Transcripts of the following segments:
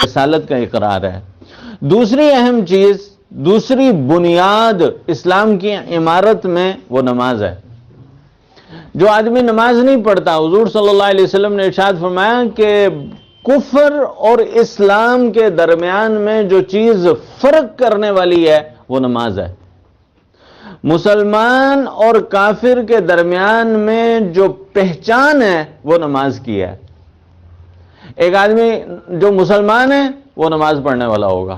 رسالت کا اقرار ہے۔ دوسری اہم چیز، دوسری بنیاد اسلام کی عمارت میں وہ نماز ہے۔ جو آدمی نماز نہیں پڑھتا، حضور صلی اللہ علیہ وسلم نے ارشاد فرمایا کہ کفر اور اسلام کے درمیان میں جو چیز فرق کرنے والی ہے وہ نماز ہے۔ مسلمان اور کافر کے درمیان میں جو پہچان ہے وہ نماز کی ہے۔ ایک آدمی جو مسلمان ہے وہ نماز پڑھنے والا ہوگا۔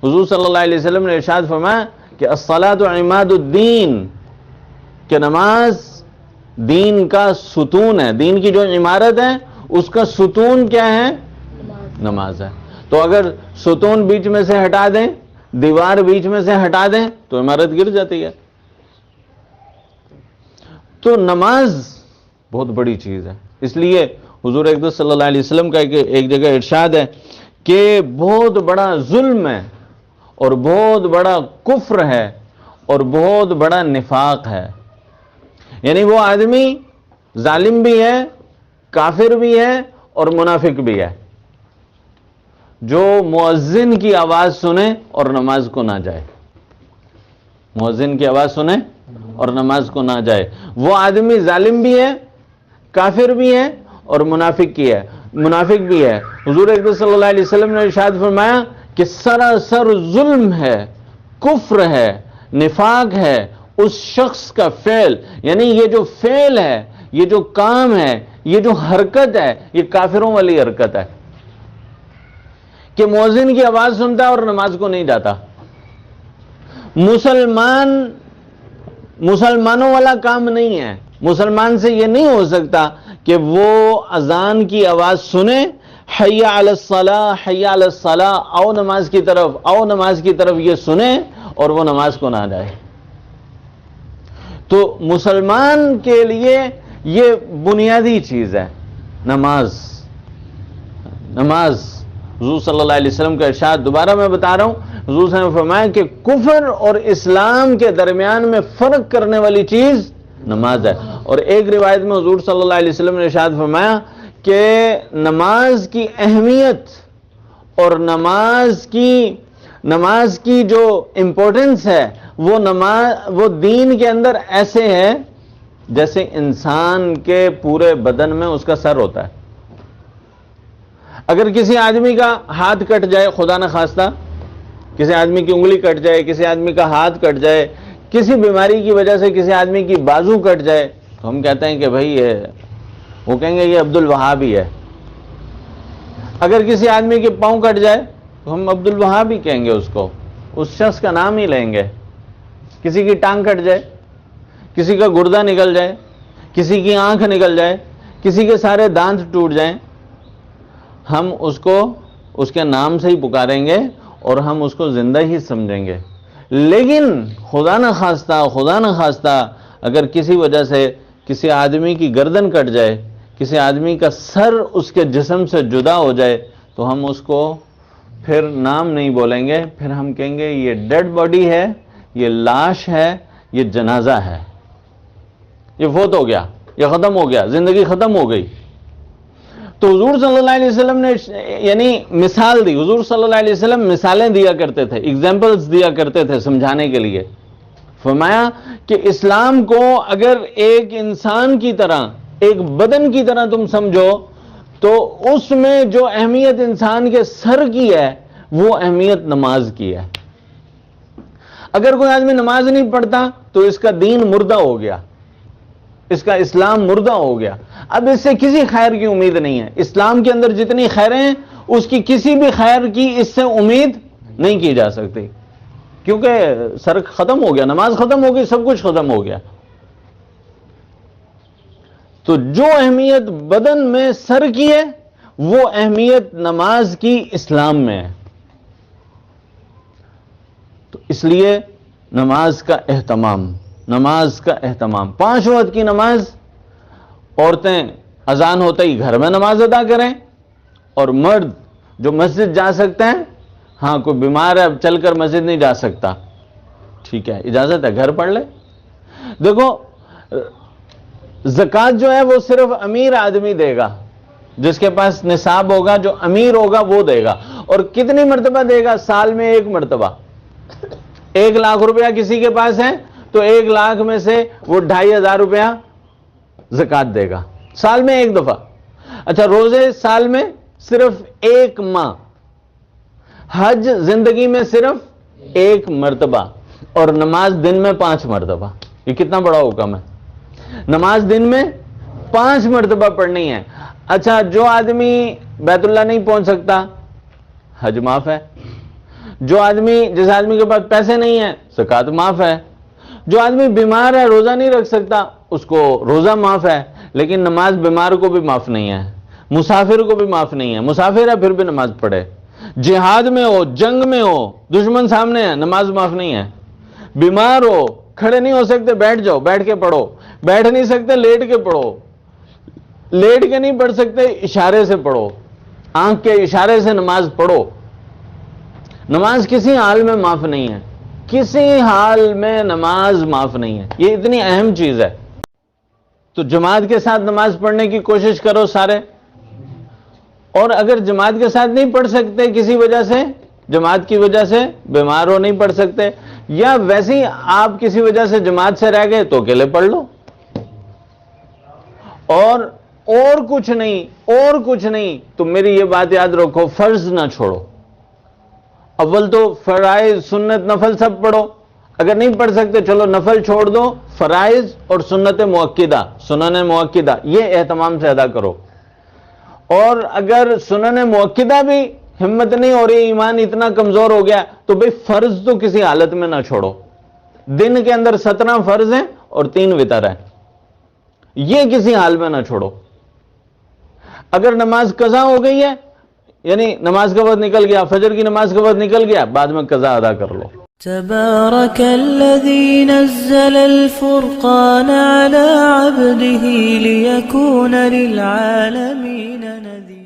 حضور صلی اللہ علیہ وسلم نے ارشاد فرمایا کہ الصلاۃ عماد الدین، کہ نماز دین کا ستون ہے، دین کی جو عمارت ہے اس کا ستون کیا ہے؟ نماز ہے۔ تو اگر ستون بیچ میں سے ہٹا دیں، دیوار بیچ میں سے ہٹا دیں تو عمارت گر جاتی ہے۔ تو نماز بہت بڑی چیز ہے۔ اس لیے حضور اقدس صلی اللہ علیہ وسلم کا ایک جگہ ارشاد ہے کہ بہت بڑا ظلم ہے اور بہت بڑا کفر ہے اور بہت بڑا نفاق ہے۔ یعنی وہ آدمی ظالم بھی ہے، کافر بھی ہے اور منافق بھی ہے جو مؤذن کی آواز سنے اور نماز کو نہ جائے۔ مؤذن کی آواز سنے اور نماز کو نہ جائے، وہ آدمی ظالم بھی ہے، کافر بھی ہے اور منافق بھی ہے۔ حضور اقدس صلی اللہ علیہ وسلم نے ارشاد فرمایا کہ سراسر ظلم ہے، کفر ہے، نفاق ہے اس شخص کا فعل، یعنی یہ جو فعل ہے، یہ جو کام ہے، یہ جو حرکت ہے، یہ کافروں والی حرکت ہے کہ مؤذن کی آواز سنتا ہے اور نماز کو نہیں جاتا۔ مسلمانوں والا کام نہیں ہے۔ مسلمان سے یہ نہیں ہو سکتا کہ وہ اذان کی آواز سنے، حی علی الصلاۃ، حی علی الصلاۃ، آؤ نماز کی طرف، آؤ نماز کی طرف، یہ سنے اور وہ نماز کو نہ جائے۔ تو مسلمان کے لیے یہ بنیادی چیز ہے نماز۔ حضور صلی اللہ علیہ وسلم کا ارشاد دوبارہ میں بتا رہا ہوں، حضور صلی اللہ علیہ وسلم نے فرمایا کہ کفر اور اسلام کے درمیان میں فرق کرنے والی چیز نماز ہے۔ اور ایک روایت میں حضور صلی اللہ علیہ وسلم نے ارشاد فرمایا کہ نماز کی اہمیت اور نماز کی جو امپورٹنس ہے وہ دین کے اندر ایسے ہے جیسے انسان کے پورے بدن میں اس کا سر ہوتا ہے۔ اگر کسی آدمی کا ہاتھ کٹ جائے، خدا نہ خواستہ کسی آدمی کی انگلی کٹ جائے، کسی آدمی کا ہاتھ کٹ جائے، کسی بیماری کی وجہ سے کسی آدمی کی بازو کٹ جائے، تو ہم کہتے ہیں کہ بھائی وہ کہیں گے یہ عبد الوہاب ہی ہے۔ اگر کسی آدمی کے پاؤں کٹ جائے تو ہم عبد الوہاب ہی کہیں گے، اس شخص کا نام ہی لیں گے۔ کسی کی ٹانگ کٹ جائے، کسی کا گردہ نکل جائے، کسی کی آنکھ نکل جائے، کسی کے سارے دانت ٹوٹ جائیں، ہم اس کے نام سے ہی پکاریں گے اور ہم اس کو زندہ ہی سمجھیں گے۔ لیکن خدا نہ خواستہ اگر کسی وجہ سے کسی آدمی کی گردن کٹ جائے، کسی آدمی کا سر اس کے جسم سے جدا ہو جائے، تو ہم اس کو پھر نام نہیں بولیں گے، پھر ہم کہیں گے یہ ڈیڈ باڈی ہے، یہ لاش ہے، یہ جنازہ ہے، یہ فوت ہو گیا، یہ ختم ہو گیا، زندگی ختم ہو گئی۔ تو حضور صلی اللہ علیہ وسلم نے یعنی مثال دی، حضور صلی اللہ علیہ وسلم مثالیں دیا کرتے تھے، ایگزامپلز دیا کرتے تھے سمجھانے کے لیے۔ فرمایا کہ اسلام کو اگر ایک انسان کی طرح، ایک بدن کی طرح تم سمجھو تو اس میں جو اہمیت انسان کے سر کی ہے وہ اہمیت نماز کی ہے۔ اگر کوئی آدمی نماز نہیں پڑھتا تو اس کا دین مردہ ہو گیا، اس کا اسلام مردہ ہو گیا، اب اس سے کسی خیر کی امید نہیں ہے۔ اسلام کے اندر جتنی خیریں ہیں اس کی کسی بھی خیر کی اس سے امید نہیں کی جا سکتی، کیونکہ سر ختم ہو گیا، نماز ختم ہو گئی، سب کچھ ختم ہو گیا۔ تو جو اہمیت بدن میں سر کی ہے وہ اہمیت نماز کی اسلام میں ہے۔ تو اس لیے نماز کا اہتمام 5 وقت کی نماز، عورتیں اذان ہوتے ہی گھر میں نماز ادا کریں، اور مرد جو مسجد جا سکتے ہیں، ہاں کوئی بیمار ہے اب چل کر مسجد نہیں جا سکتا، ٹھیک ہے اجازت ہے گھر پڑھ لے۔ دیکھو زکوٰۃ جو ہے وہ صرف امیر آدمی دے گا، جس کے پاس نصاب ہوگا، جو امیر ہوگا وہ دے گا. اور کتنی مرتبہ دے گا؟ سال میں 1 مرتبہ. 1 لاکھ روپیہ کسی کے پاس ہے تو 1 لاکھ میں سے وہ 2500 روپیہ زکوٰۃ دے گا سال میں 1 دفعہ. اچھا، روزے سال میں صرف 1 ماہ، حج زندگی میں صرف 1 مرتبہ، اور نماز دن میں 5 مرتبہ. یہ کتنا بڑا حکم ہے. نماز دن میں 5 مرتبہ پڑھنی ہے. اچھا، جو آدمی بیت اللہ نہیں پہنچ سکتا، حج معاف ہے. جس آدمی کے پاس پیسے نہیں ہیں، زکوٰۃ معاف ہے. جو آدمی بیمار ہے، روزہ نہیں رکھ سکتا، اس کو روزہ معاف ہے. لیکن نماز بیمار کو بھی معاف نہیں ہے، مسافر کو بھی معاف نہیں ہے. مسافر ہے پھر بھی نماز پڑھے. جہاد میں ہو، جنگ میں ہو، دشمن سامنے ہے، نماز معاف نہیں ہے. بیمار ہو، کھڑے نہیں ہو سکتے، بیٹھ جاؤ، بیٹھ کے پڑھو. بیٹھ نہیں سکتے، لیٹ کے پڑھو. لیٹ کے نہیں پڑھ سکتے، اشارے سے پڑھو، آنکھ کے اشارے سے نماز پڑھو. نماز کسی حال میں معاف نہیں ہے، کسی حال میں نماز معاف نہیں ہے. یہ اتنی اہم چیز ہے. تو جماعت کے ساتھ نماز پڑھنے کی کوشش کرو سارے. اور اگر جماعت کے ساتھ نہیں پڑھ سکتے کسی وجہ سے، جماعت کی وجہ سے بیمار ہو، نہیں پڑھ سکتے، یا ویسے ہی آپ کسی وجہ سے جماعت سے رہ گئے تو اکیلے پڑھ لو. اور کچھ نہیں. تو میری یہ بات یاد رکھو، فرض نہ چھوڑو. اول تو فرائض، سنت، نفل سب پڑھو. اگر نہیں پڑھ سکتے چلو نفل چھوڑ دو، فرائض اور سنت مؤکدہ، سنن مؤکدہ، یہ اہتمام سے ادا کرو. اور اگر سنن مؤکدہ بھی ہمت نہیں ہو رہی، ایمان اتنا کمزور ہو گیا، تو بھئی فرض تو کسی حالت میں نہ چھوڑو. دن کے اندر 17 فرض ہیں اور 3 وتر ہیں، یہ کسی حال میں نہ چھوڑو. اگر نماز قضا ہو گئی ہے، یعنی نماز کا وقت نکل گیا، فجر کی نماز کا وقت نکل گیا، بعد میں قضا ادا کر لو. تبارك الذي نزل الفرقان على عبده ليكون للعالمين نذيرا.